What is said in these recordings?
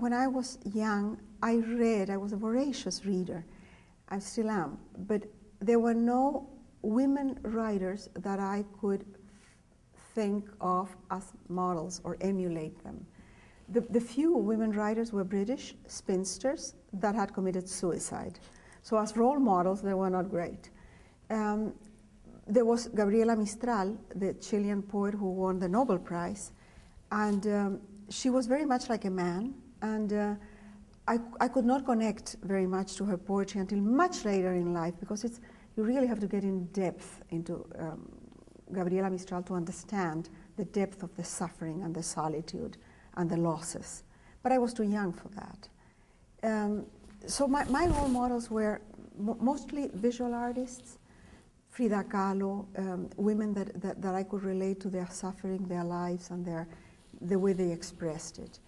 when I was young, I was a voracious reader. I still am. But there were no women writers that I could think of as models or emulate them. The few women writers were British spinsters that had committed suicide. So as role models, they were not great. There was Gabriela Mistral, the Chilean poet who won the Nobel Prize, and she was very much like a man, and I could not connect very much to her poetry until much later in life, because you really have to get in depth into Gabriela Mistral to understand the depth of the suffering and the solitude and the losses. But I was too young for that. So my role models were mostly visual artists, Frida Kahlo, women that I could relate to their suffering, their lives, and the way they expressed it.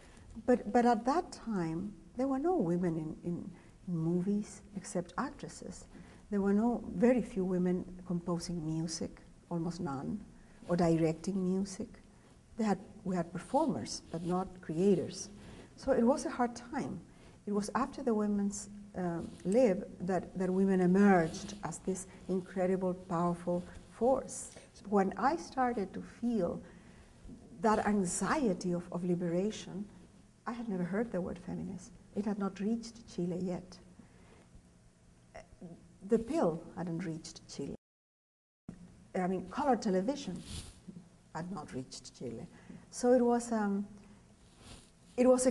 But at that time, there were no women in movies except actresses. There were very few women composing music, almost none, or directing music. We had performers, but not creators. So it was a hard time. It was after the women's lib that women emerged as this incredible, powerful force. When I started to feel that anxiety of liberation, I had never heard the word feminist. It had not reached Chile yet. The pill hadn't reached Chile. I mean, color television had not reached Chile. So it was a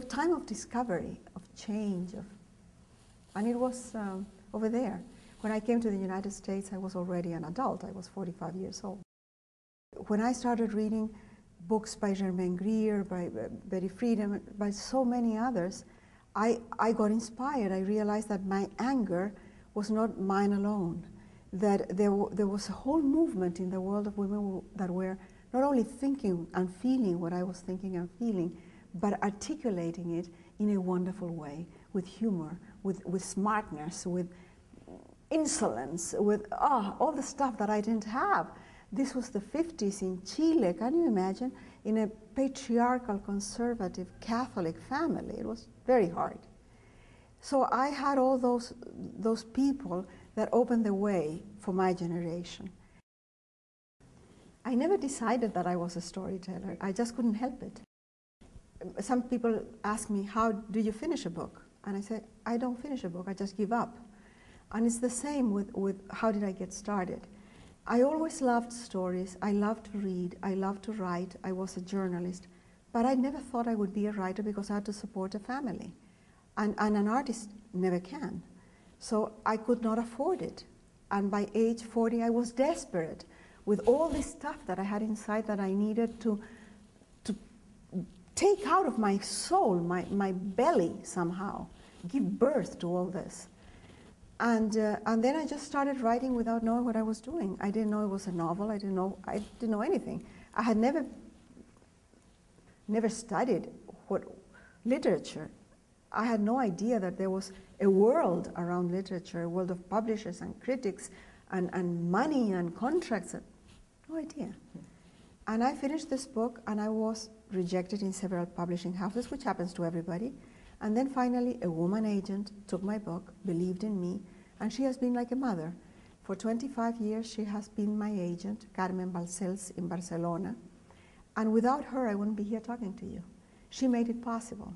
time of discovery, of change, and it was over there. When I came to the United States, I was already an adult. I was 45 years old. When I started reading books by Germaine Greer, by Betty Friedan, by so many others, I got inspired. I realized that my anger was not mine alone, that there was a whole movement in the world of women that were not only thinking and feeling what I was thinking and feeling, but articulating it in a wonderful way, with humor, with smartness, with insolence, with all the stuff that I didn't have. This was the 50s in Chile, can you imagine? In a patriarchal, conservative, Catholic family. It was very hard. So I had all those people that opened the way for my generation. I never decided that I was a storyteller. I just couldn't help it. Some people ask me, how do you finish a book? And I say, I don't finish a book, I just give up. And it's the same with how did I get started. I always loved stories, I loved to read, I loved to write, I was a journalist, but I never thought I would be a writer because I had to support a family. And an artist never can. So I could not afford it. And by age 40, I was desperate with all this stuff that I had inside that I needed to take out of my soul, my belly somehow, give birth to all this. And then I just started writing without knowing what I was doing. I didn't know it was a novel. I didn't know anything. I had never studied literature. I had no idea that there was a world around literature, a world of publishers and critics and money and contracts. No idea. And I finished this book, and I was rejected in several publishing houses, which happens to everybody. And then finally, a woman agent took my book, believed in me, and she has been like a mother. For 25 years, she has been my agent, Carmen Balcells in Barcelona. And without her, I wouldn't be here talking to you. She made it possible.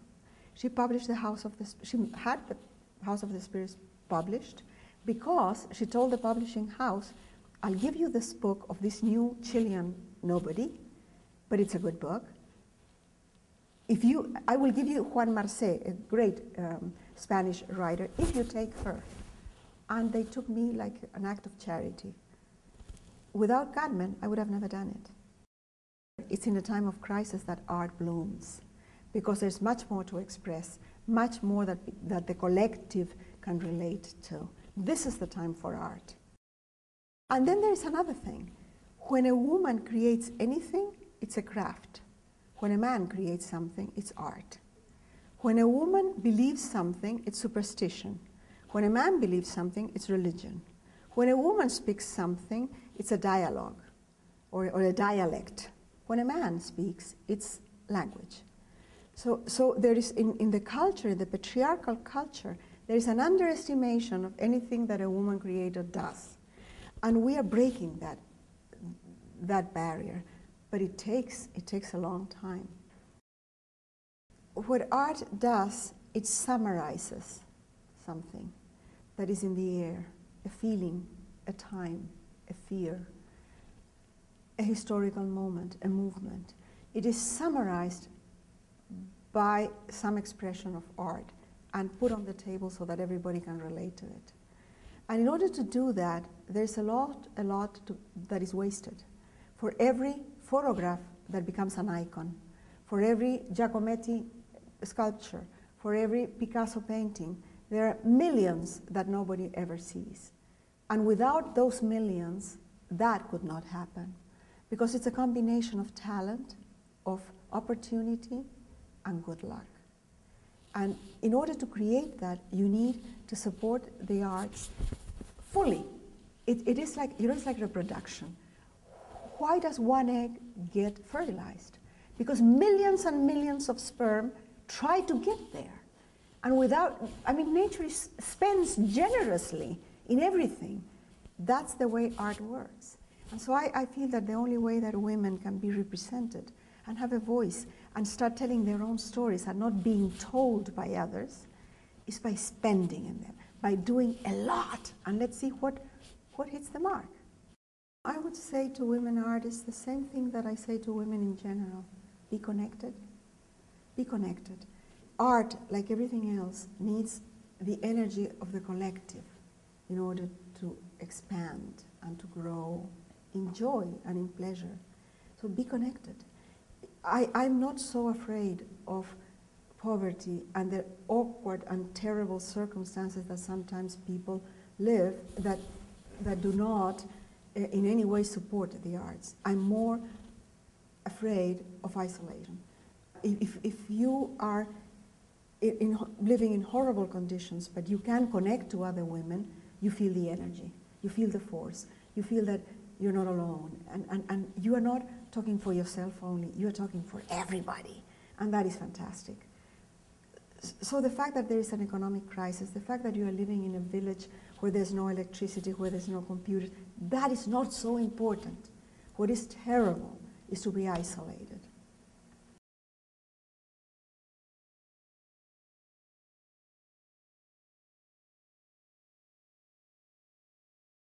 She published she had the House of the Spirits published because she told the publishing house, I'll give you this book of this new Chilean nobody, but it's a good book. I will give you Juan Marcé, a great Spanish writer, if you take her. And they took me like an act of charity. Without Carmen, I would have never done it. It's in a time of crisis that art blooms, because there's much more to express, much more that the collective can relate to. This is the time for art. And then there's another thing. When a woman creates anything, it's a craft. When a man creates something, it's art. When a woman believes something, it's superstition. When a man believes something, it's religion. When a woman speaks something, it's a dialogue or a dialect. When a man speaks, it's language. So there is, in the culture, the patriarchal culture, there is an underestimation of anything that a woman creator does. And we are breaking that barrier, but it takes a long time. What art does, it summarizes something that is in the air, a feeling, a time, a fear, a historical moment, a movement. It is summarized by some expression of art and put on the table so that everybody can relate to it. And in order to do that, there's a lot that is wasted. For every photograph that becomes an icon, for every Giacometti sculpture, for every Picasso painting, there are millions that nobody ever sees. And without those millions, that could not happen. Because it's a combination of talent, of opportunity, and good luck. And in order to create that, you need to support the arts fully. It is like, it's like reproduction. Why does one egg get fertilized? Because millions and millions of sperm try to get there. And nature spends generously in everything. That's the way art works. And so I feel that the only way that women can be represented and have a voice and start telling their own stories and not being told by others is by spending in them, by doing a lot, and let's see what hits the mark. I would say to women artists the same thing that I say to women in general. Be connected. Be connected. Art, like everything else, needs the energy of the collective in order to expand and to grow in joy and in pleasure. So be connected. I'm not so afraid of poverty and the awkward and terrible circumstances that sometimes people live that do not in any way support the arts. I'm more afraid of isolation. If you are living in horrible conditions, but you can connect to other women, you feel the energy, you feel the force, you feel that you're not alone, and you are not talking for yourself only, you are talking for everybody, and that is fantastic. So the fact that there is an economic crisis, the fact that you are living in a village where there's no electricity, where there's no computers, that is not so important. What is terrible is to be isolated.